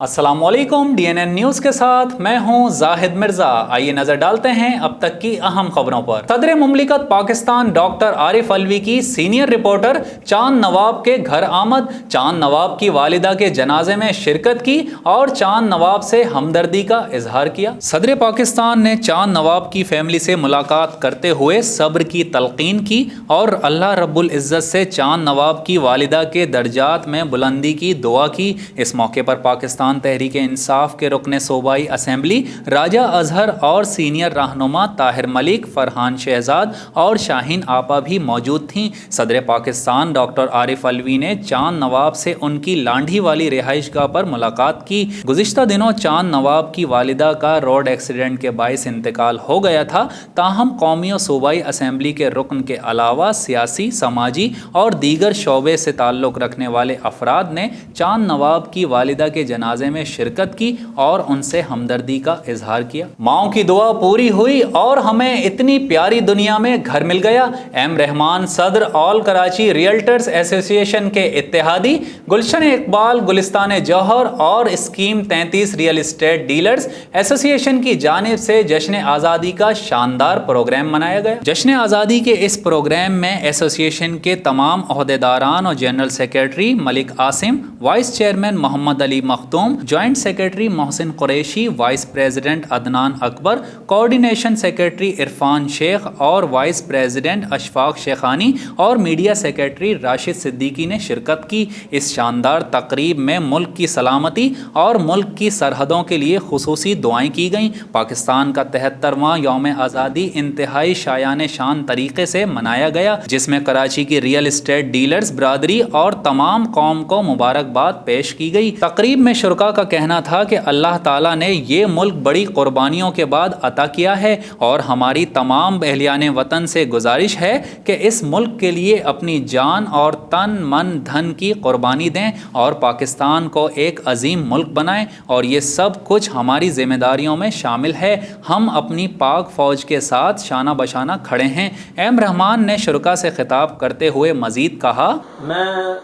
अस्सलाम वालेकुम। DNN news के साथ मैं हूं जाहिद मिर्जा। आइए नजर डालते हैं अब तक की अहम खबरों पर। सदर मुमलिकत पाकिस्तान डॉक्टर आरिफ अलवी की सीनियर रिपोर्टर चांद नवाब के घर आमद, चांद नवाब की वालिदा के जनाजे में शिरकत की और चांद नवाब से हमदर्दी का इजहार किया। सदर पाकिस्तान ने चांद नवाब की फैमिली से मुलाकात करते हुए सब्र की तलकीन की और अल्लाह रब्बुल इज़्ज़त से चांद नवाब की वालिदा के दर्जात में बुलंदी की दुआ की। इस मौके पर पाकिस्तान तहरीक इंसाफ के रुकने सूबाई असेंबली राजा अजहर और सीनियर रहनुमा ताहिर मलिक, फरहान शहजाद और शाहीन आपा भी मौजूद थीं। सदर पाकिस्तान डॉक्टर आरिफ अलवी ने चांद नवाब से उनकी लांढी वाली रिहाइशगाह पर मुलाकात की। गुज़िश्ता दिनों चांद नवाब की वालिदा का रोड एक्सीडेंट के बाइस इंतकाल हो गया था, ताहम कौमी और सूबाई असेंबली के रुकन के अलावा सियासी, समाजी और दीगर शोबे से ताल्लुक़ रखने वाले अफराद ने चांद नवाब की वालिदा के जनाजे में शिरकत की और उनसे हमदर्दी का इजहार किया। माओ की दुआ पूरी हुई और हमें इतनी प्यारी दुनिया में घर मिल गया। एम रहमान सदर ऑल कराची रियल्टर्स एसोसिएशन के इत्तेहादी, गुलशन इकबाल गुलिस्तान जौहर और scheme 33 real estate dealers association की जानिब से जश्न आज़ादी का शानदार प्रोग्राम मनाया गया। जश्न आज़ादी के इस प्रोग्राम में एसोसिएशन के तमाम ओहदेदारान और general secretary Malik Asim, vice chairman Mohammad Ali Makhdoom, joint secretary Mohsin Qureshi, vice president Adnan Akbar, coordination secretary Irfan Sheikh और वाइस प्रेसिडेंट अशफाक शेखानी और मीडिया सेक्रेटरी राशिद सिद्दीकी ने शिरकत की। इस शानदार तकरीब में मुल्क की सलामती और मुल्क की सरहदों के लिए खुसूसी दुआएं की गईं। पाकिस्तान का 73वां यौम आज़ादी इंतहाई शायान शान तरीके से मनाया गया, जिसमें कराची की रियल एस्टेट डीलर्स बरादरी और तमाम कौम को मुबारकबाद पेश की गई। तकरीब में शुरका का कहना था कि अल्लाह ताला ने ये मुल्क बड़ी कुर्बानियों के बाद अता किया है और हमारी तमाम अहलियान वतन से गुजारिश है कि इस मुल्क के लिए अपनी जान और तन मन धन की कुर्बानी दें और पाकिस्तान को एक अजीम मुल्क बनाएं, और ये सब कुछ हमारी जिम्मेदारियों में शामिल है। हम अपनी पाक फौज के साथ शाना बशाना खड़े हैं। एम रहमान ने शुरका से खिताब करते हुए मजीद कहा, मैं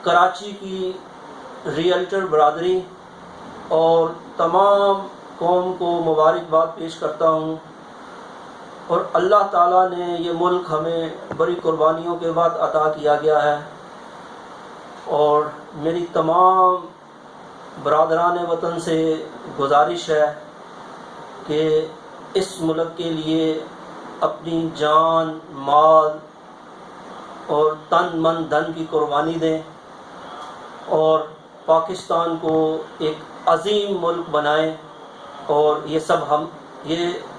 कराची की रियल्टर बरादरी और तमाम कौम को मुबारकबाद पेश करता हूँ और अल्लाह ताला ने ये मुल्क हमें बड़ी कुर्बानियों के बाद अता किया गया है, और मेरी तमाम बरादरान वतन से गुजारिश है कि इस मुल्क के लिए अपनी जान, माल और तन मन धन की कुर्बानी दें और पाकिस्तान को एक अजीम मुल्क बनाएं, और ये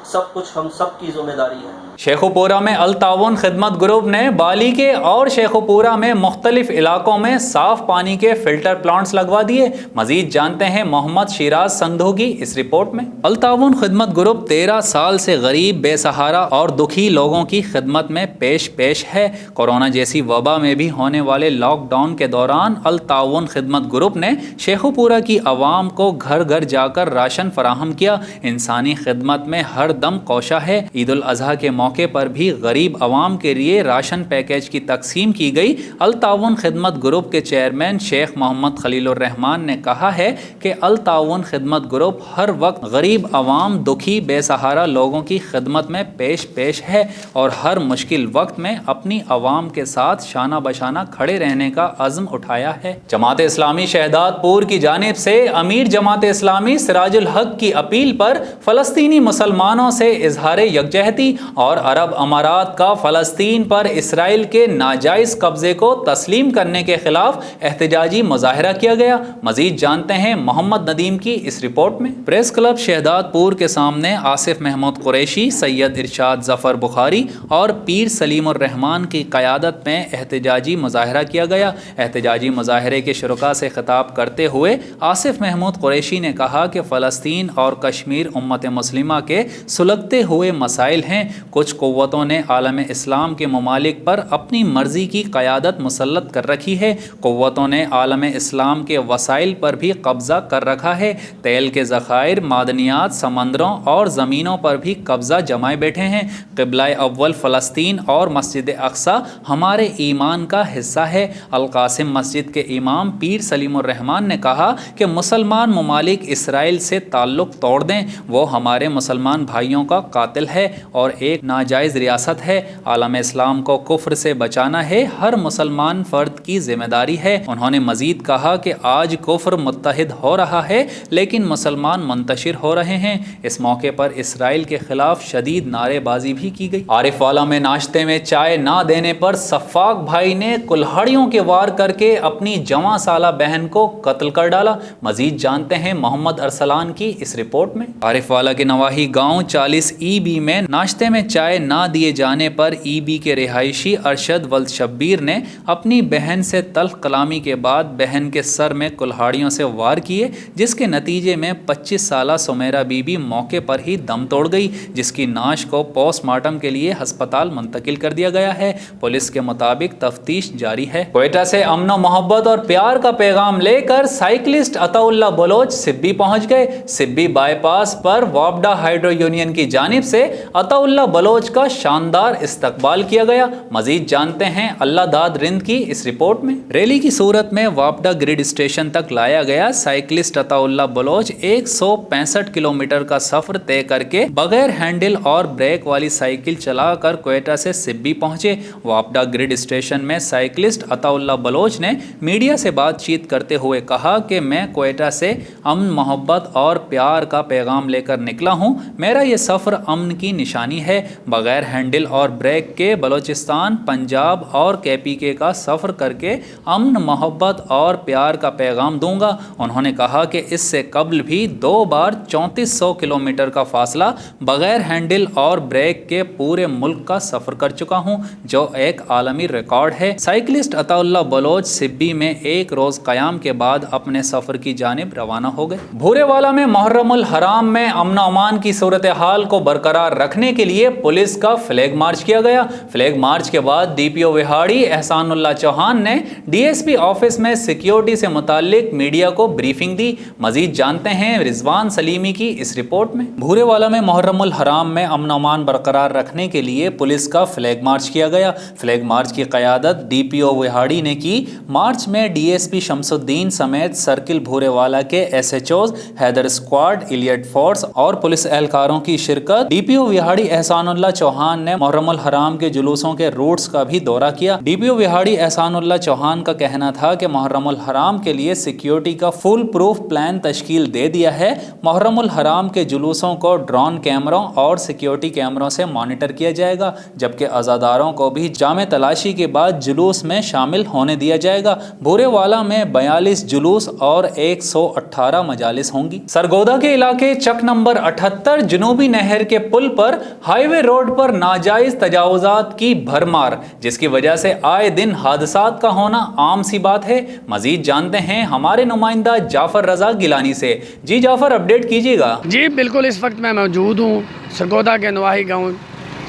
सब कुछ हम सब की जिम्मेदारी है। शेखुपुरा में अल ताउन खिदमत ग्रुप ने बाली के और शेखुपुरा में मुख्तलिफ इलाकों में साफ पानी के फिल्टर प्लांट्स लगवा दिए। मजीद जानते हैं मोहम्मद शिराज संधू की इस रिपोर्ट में। अल ताउन खिदमत ग्रुप 13 साल से गरीब, बेसहारा और दुखी लोगों की खिदमत में पेश है। कोरोना जैसी वबा में भी होने वाले लॉकडाउन के दौरान अल ताउन खिदमत ग्रुप ने शेखुपुरा की आवाम को घर घर जाकर राशन फराहम किया। इंसानी खिदमत में हर दम कोशा है। ईद उल अजहा के मौके पर भी गरीब आवाम के लिए राशन पैकेज की तकसीम की गई। अल ताउन खिदमत ग्रुप के चेयरमैन शेख मोहम्मद खलीलुर रहमान ने कहा है कि अल ताउन खिदमत ग्रुप हर वक्त गरीब आवाम, दुखी, बेसहारा लोगों की खिदमत में पेश है और हर मुश्किल वक्त में अपनी आवाम के साथ शाना बशाना खड़े रहने का अज़्म उठाया है। जमात इस्लामी शहदादपुर की जानिब से अमीर जमात इस्लामी सिराजुल हक की अपील पर फ़लस्तीनी मुसलमानों से इजहार यकजहती और अरब अमारात का फ़लस्तीन पर इसराइल के नाजायज़ कब्ज़े को तस्लीम करने के खिलाफ एहतजाजी मुजाहरा किया गया। मजीद जानते हैं मोहम्मद नदीम की इस रिपोर्ट में। प्रेस क्लब शहदादपुर के सामने आसिफ महमूद कुरैशी, सैयद इरशाद ज़फ़र बुखारी और पीर सलीमुर रहमान की क़यादत में एहतजाजी मुजाहरा किया गया। एहतजाजी मुजाहरे के शुरका से खिताब करते हुए आसिफ महमूद कुरैशी ने कहा कि फ़लस्तीन और कश्मीर उम्मत मुस्लिमा के सुलगते हुए मसाइल हैं। कुछ क़ुव्वतों ने आलम इस्लाम के ममालिक पर अपनी मर्ज़ी की क़यादत मुसल्लत कर रखी है। क़ुव्वतों ने आलम इस्लाम के वसाइल पर भी कब्ज़ा कर रखा है। तेल के ज़खायर, मादनियात, समंदरों और ज़मीनों पर भी कब्ज़ा जमाए बैठे हैं। क़िबला अव्वल फ़लस्तीन और मस्जिद अक़सा हमारे ईमान का हिस्सा है। अल-क़ासिम मस्जिद के इमाम पीर सलीमुर रहमान ने कहा कि मुसलमान ममालिक इसराइल से ताल्लुक़ तोड़ दें, वो हमारे मुसलमान भाइयों का कातिल है और एक नाजायज़ रियासत है। आलम इस्लाम को कुफ्र से बचाना है हर मुसलमान फ़र्द की ज़िम्मेदारी है। उन्होंने मज़ीद कहा कि आज कुफ्र मुत्तहिद हो रहा है लेकिन मुसलमान मुंतशिर हो रहे हैं। इस मौके पर इसराइल के ख़िलाफ़ शदीद नारेबाजी भी की गई। आरिफ वाला में नाश्ते में चाय ना देने पर सफ़ाक भाई ने कुल्हाड़ियों के वार करके अपनी जवां साला बहन को कत्ल कर डाला। मज़ीद जानते हैं मोहम्मद अरसलान की इस रिपोर्ट में। आरिफ वाला के नवाही गांव 40 EB में नाश्ते में चाय ना दिए जाने पर EB के रिहायशी अरशद वल्द शब्बीर ने अपनी बहन से तल्ख कलामी के बाद बहन के सर में कुल्हाड़ियों से वार किए, जिसके नतीजे में 25 साला सुमेरा बीबी मौके पर ही दम तोड़ गई, जिसकी नाश को पोस्टमार्टम के लिए हस्पताल मुंतकिल कर दिया गया है। पुलिस के मुताबिक तफ्तीश जारी है। क्वेटा से अमन मोहब्बत और प्यार का पैगाम लेकर साइकिलिस्ट अताउल्ला बलोच सिब्बी पहुंच गए। सिब्बी बाईपास पर वापडा हाइड्रो यूनियन की जानिब से अताउल्ला बलोच का शानदार इस्तकबाल किया गया। मजीद जानते हैं अल्लाह दाद रिंद की इस रिपोर्ट में। रैली की सूरत में वापडा ग्रिड स्टेशन तक लाया गया साइकिलिस्ट अताउल्ला बलोच 165 किलोमीटर का सफर तय करके बगैर हैंडल और ब्रेक वाली साइकिल चलाकर क्वेटा से सिब्बी पहुंचे। वापडा ग्रिड स्टेशन में साइकिलिस्ट अताउल्ला बलोच ने मीडिया से बातचीत करते हुए कहा कि मैं क्वेटा से अमन मोहब्बत और प्यार का पैगाम लेकर निकला हूं। मेरा ये सफ़र अमन की निशानी है। बगैर हैंडल और ब्रेक के बलोचिस्तान, पंजाब और KPK का सफ़र करके अमन मोहब्बत और प्यार का पैगाम दूंगा। उन्होंने कहा कि इससे कबल भी 2 बार 3400 किलोमीटर का फासला बगैर हैंडल और ब्रेक के पूरे मुल्क का सफ़र कर चुका हूं, जो एक आलमी रिकॉर्ड है। साइकिलिस्ट अताउल्ला बलोच सिब्बी में एक रोज़ क़याम के बाद अपने सफ़र की जानिब रवाना हो गए। भूरेवाला में मुहर्रमुल हराम में अमन अमान की सूरत हाल को बरकरार रखने के लिए पुलिस का फ्लैग मार्च किया गया। फ्लैग मार्च के बाद DPO विहाड़ी एहसानुल्लाह चौहान ने DSP ऑफिस में सिक्योरिटी से मुताल्लिक मीडिया को ब्रीफिंग दी। मजीद जानते हैं रिजवान सलीमी की इस रिपोर्ट में। भूरेवाला में मुहर्रमुल हराम में अमन अमान बरकरार रखने के लिए पुलिस का फ्लैग मार्च किया गया। फ्लैग मार्च की क़यादत DPO विहाड़ी ने की। मार्च में DSP शमसुद्दीन समेत सर्किल भूरेवाला के SHOs, Haider squad, elite force और पुलिस एहलकारों की शिरकत। DPO विहाड़ी एहसानुल्लाह चौहान ने मुहर्रमुल हराम के जुलूसों के रूट्स का भी दौरा किया। DPO विहाड़ी एहसानुल्लाह चौहान का कहना था कि मुहर्रमुल हराम के लिए सिक्योरिटी का फुल प्रूफ प्लान तश्कील दे दिया है। मुहर्रमुल हराम के जुलूसों को ड्रोन कैमरों और सिक्योरिटी कैमरों से मॉनिटर किया जाएगा, जबकि अज़ादारों को भी जामे तलाशी के बाद जुलूस में शामिल होने दिया जाएगा। भूरेवाला में 42 जुलूस और 118 मजालिस होंगी। सरगोदा के इलाके चक नंबर 78 जनूबी नहर के पुल पर हाईवे रोड पर नाजायज तजावुजात की भरमार, जिसकी वजह से आए दिन हादसात का होना आम सी बात है। मजीद जानते हैं हमारे नुमाइंदा जाफर रजा गिलानी से। जी जाफर, अपडेट कीजिएगा। जी बिल्कुल, इस वक्त मैं मौजूद हूँ सरगोदा के नवाही गाँव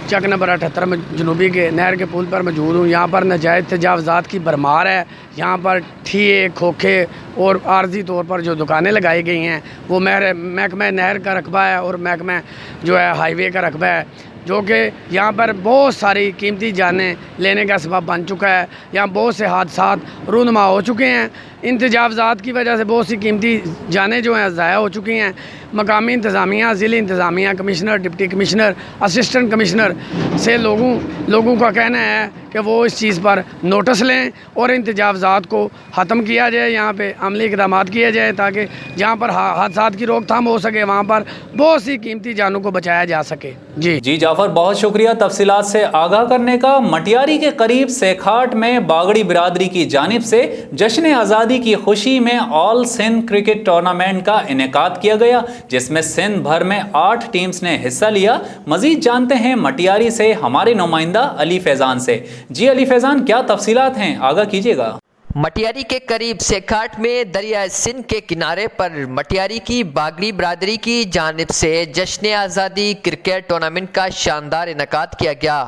चक नंबर 78 में जनूबी के नहर के पुल पर मौजूद हूँ। यहाँ पर नाजायज़ तजावज़ात की भरमार है। यहाँ पर ठिये, खोखे और आर्जी तौर पर जो दुकानें लगाई गई हैं वो महकमा नहर का रकबा है और महकमा जो है हाईवे का रकबा है, जो कि यहाँ पर बहुत सारी कीमती जानें लेने का सबब बन चुका है। यहाँ बहुत से हादसात रूनुमा हो चुके हैं। इन तजावज़ात की वजह से बहुत सी कीमती जानें जो हैं ज़ाया हो चुकी हैं। मकामी इंतज़ामिया, ज़िली इंतज़ामिया, commissioner, deputy commissioner, assistant commissioner से लोगों का कहना है कि वो इस चीज़ पर नोटिस लें और इन तजावज़ात को ख़त्म किया जाए। यहाँ पे अमली इक़दाम किए जाए ताकि जहाँ पर हादसात की रोकथाम हो सके, वहाँ पर बहुत सी कीमती जानों को बचाया जा सके। जी जाफर, बहुत शुक्रिया तफसीलात से आगाह करने का। मटियारी के करीब सेखाट में बागड़ी बिरादरी की जानिब से जश्न आज़ादी की खुशी में ऑल सिंध क्रिकेट टूर्नामेंट का इनेकाद किया गया, जिसमें सिंध भर में 8 टीम्स ने हिस्सा लिया। मजीद जानते हैं मटियारी से हमारे नुमाइंदा अली फैज़ान से। जी अली फैज़ान, क्या तफसीलात हैं, आगाह कीजिएगा। مٹیاری کے قریب سیکھاٹ میں دریائے سندھ کے کنارے پر مٹیاری کی باگڑی برادری کی جانب سے جشن آزادی کرکٹ ٹورنامنٹ کا شاندار انعقاد کیا گیا،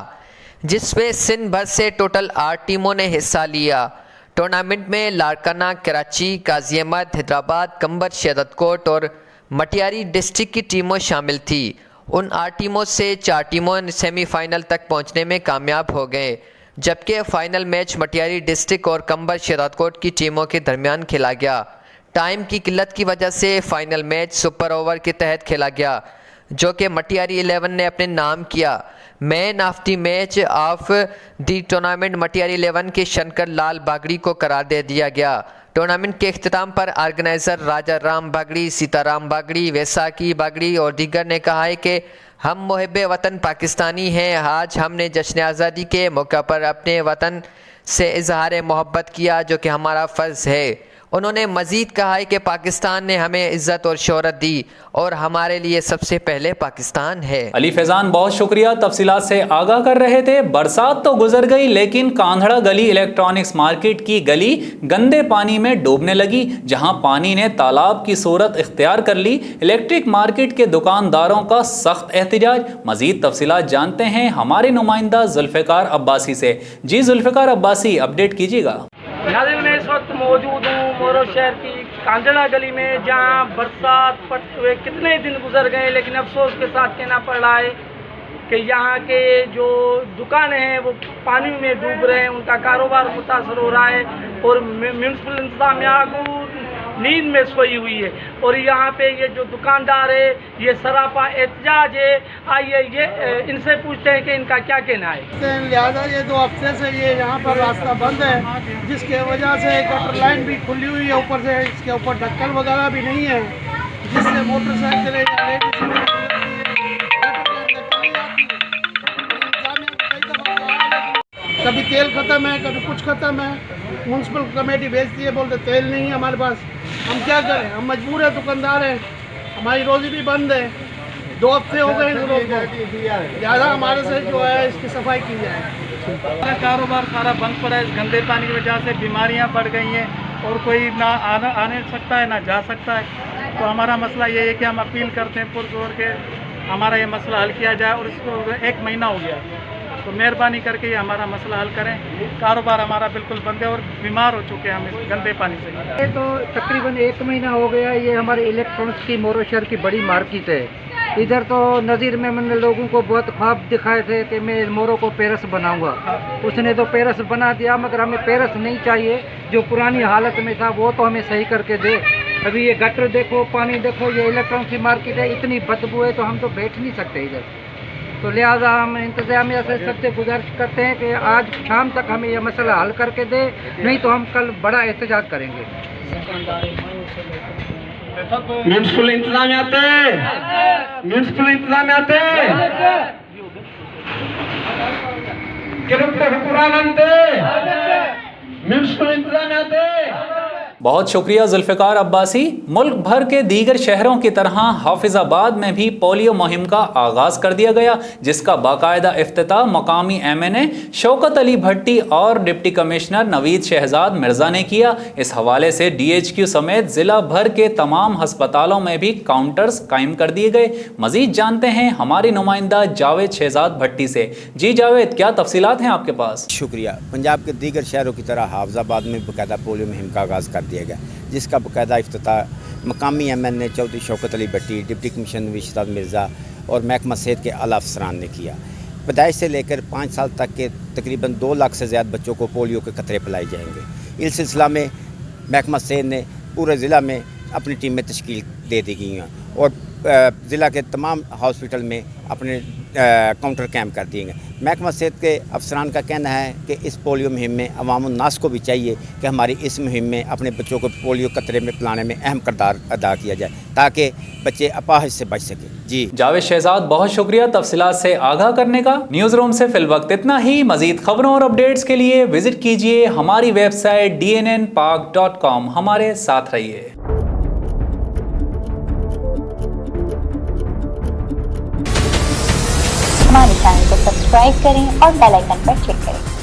جس میں سندھ بھر سے ٹوٹل 8 ٹیموں نے حصہ لیا۔ ٹورنامنٹ میں لاڑکانہ، کراچی، غازی احمد، حیدرآباد، کنبر، شہادت کوٹ اور مٹیاری ڈسٹرکٹ کی ٹیموں شامل تھی۔ ان 8 ٹیموں سے 4 ٹیموں سیمی فائنل تک پہنچنے میں کامیاب ہو گئے، جبکہ فائنل میچ مٹیاری ڈسٹرکٹ اور کنبر شہادت کوٹ کی ٹیموں کے درمیان کھیلا گیا۔ ٹائم کی قلت کی وجہ سے فائنل میچ سپر اوور کے تحت کھیلا گیا، جو کہ مٹیاری 11 نے اپنے نام کیا۔ Man of the match of the tournament Matiari 11 کے شنکر لال باگڑی کو قرار دے دیا گیا۔ ٹورنامنٹ کے اختتام پر آرگنائزر راجا رام باگڑی، سیتا رام باگڑی، ویساکھی باگڑی اور دیگر نے کہا ہے کہ ہم محب وطن پاکستانی ہیں۔ آج ہم نے جشن آزادی کے موقع پر اپنے وطن سے اظہار محبت کیا، جو کہ ہمارا فرض ہے۔ انہوں نے مزید کہا ہے کہ پاکستان نے ہمیں عزت اور شہرت دی اور ہمارے لیے سب سے پہلے پاکستان ہے۔ علی فیضان بہت شکریہ، تفصیلات سے آگاہ کر رہے تھے۔ برسات تو گزر گئی، لیکن کاندھڑا گلی الیکٹرانکس مارکیٹ کی گلی گندے پانی میں ڈوبنے لگی، جہاں پانی نے تالاب کی صورت اختیار کر لی۔ الیکٹرک مارکیٹ کے دکانداروں کا سخت احتجاج۔ مزید تفصیلات جانتے ہیں ہمارے نمائندہ ذوالفقار عباسی سے۔ جی ذوالفقار عباسی، اپڈیٹ کیجیے گا۔ ناظرین، میں اس وقت موجود ہوں مورو شہر کی کاندھڑا گلی میں، جہاں برسات پڑتے ہوئے کتنے دن گزر گئے، لیکن افسوس کے ساتھ کہنا پڑ رہا ہے کہ یہاں کے جو دکانیں ہیں وہ پانی میں ڈوب رہے ہیں، ان کا کاروبار متاثر ہو رہا ہے اور میونسپل انتظامیہ کو نیند میں سوئی ہوئی ہے، اور یہاں پہ یہ جو دکاندار ہے یہ سراپا احتجاج ہے۔ آئیے یہ ان سے پوچھتے ہیں کہ ان کا کیا کہنا ہے۔ لہٰذا یہ 2 ہفتے سے یہ یہاں پر راستہ بند ہے، جس کی وجہ سے گٹر لائن بھی کھلی ہوئی ہے، اوپر سے اس کے اوپر ڈھکن وغیرہ بھی نہیں ہے، جس سے موٹر سائیکلیں یا لیڈیز کبھی تیل ختم ہے، کبھی کچھ ختم ہے۔ میونسپل کمیٹی بھیجتی ہے، بولتے تیل نہیں ہے ہمارے پاس، ہم کیا کریں؟ ہم مجبور ہیں، دکاندار ہیں، ہماری روزی بھی بند ہے۔ 2 ہفتے ہو گئے اس روز کو، لہٰذا ہمارے سے جو ہے اس کی صفائی کی جائے۔ ہمارا کاروبار سارا بند پڑا ہے، اس گندے پانی کی وجہ سے بیماریاں بڑھ گئی ہیں اور کوئی نہ آنے سکتا ہے نہ جا سکتا ہے۔ تو ہمارا مسئلہ یہ ہے کہ ہم اپیل کرتے ہیں پرزور کے ہمارا یہ مسئلہ حل کیا جائے، اور اس کو 1 مہینہ ہو گیا، تو مہربانی کر کے یہ ہمارا مسئلہ حل کریں۔ کاروبار ہمارا بالکل بند ہے اور بیمار ہو چکے ہیں ہم اس گندے پانی سے۔ یہ تو تقریباً 1 مہینہ ہو گیا، یہ ہمارے الیکٹرانکس کی مورو شہر کی بڑی مارکیٹ ہے۔ ادھر تو نظیر میں نے لوگوں کو بہت خواب دکھائے تھے کہ میں مورو کو پیرس بناؤں گا، اس نے تو پیرس بنا دیا، مگر ہمیں پیرس نہیں چاہیے، جو پرانی حالت میں تھا وہ تو ہمیں صحیح کر کے دے۔ ابھی یہ گٹر دیکھو، پانی دیکھو، یہ الیکٹرانکس کی مارکیٹ ہے، اتنی بدبو ہے تو ہم تو بیٹھ نہیں سکتے ادھر۔ تو لہٰذا ہم انتظامیہ سے سب سے گزارش کرتے ہیں کہ آج شام تک ہمیں یہ مسئلہ حل کر کے دے، نہیں تو ہم کل بڑا احتجاج کریں گے۔ میونسپل انتظامیہ میونسپل انتظامیہ میونسپل انتظامیہ۔ بہت شکریہ ذوالفقار عباسی۔ ملک بھر کے دیگر شہروں کی طرح حافظ آباد میں بھی پولیو مہم کا آغاز کر دیا گیا، جس کا باقاعدہ افتتاح مقامی MNA شوکت علی بھٹی اور ڈپٹی کمشنر نوید شہزاد مرزا نے کیا۔ اس حوالے سے DHQ سمیت ضلع بھر کے تمام ہسپتالوں میں بھی کاؤنٹرز قائم کر دیے گئے۔ مزید جانتے ہیں ہماری نمائندہ جاوید شہزاد بھٹی سے۔ جی جاوید، کیا تفصیلات ہیں آپ کے پاس؟ شکریہ۔ پنجاب کے دیگر شہروں کی طرح حافظ آباد میں باقاعدہ پولیو مہم کا آغاز کر دیا گیا، جس کا باقاعدہ افتتاح مقامی MNA چودھری شوکت علی بھٹی، ڈپٹی کمشنر نوید شہزاد مرزا اور محکمہ صحت کے اعلیٰ افسران نے کیا۔ پیدائش سے لے کر 5 سال تک کے تقریباً 2 لاکھ سے زیادہ بچوں کو پولیو کے قطرے پلائے جائیں گے۔ اس سلسلہ میں محکمہ صحت نے پورے ضلع میں اپنی ٹیمیں تشکیل دے دی گئی ہیں اور ضلع کے تمام ہاسپٹل میں اپنے کاؤنٹر قائم کر دیے گئے۔ محکمہ صحت کے افسران کا کہنا ہے کہ اس پولیو مہم میں عوام الناس کو بھی چاہیے کہ ہماری اس مہم میں اپنے بچوں کو پولیو قطرے میں پلانے میں اہم کردار ادا کیا جائے تاکہ بچے اپاہج سے بچ سکیں۔ جی جاوید شہزاد، بہت شکریہ تفصیلات سے آگاہ کرنے کا۔ نیوز روم سے فی الوقت اتنا ہی۔ مزید خبروں اور اپڈیٹس کے لیے وزٹ کیجیے ہماری ویب سائٹ dnnpak.com۔ ہمارے ساتھ رہیے۔ ہمارے چینل کو سبسکرائب کریں اور بیل آئیکن پر کلک کریں۔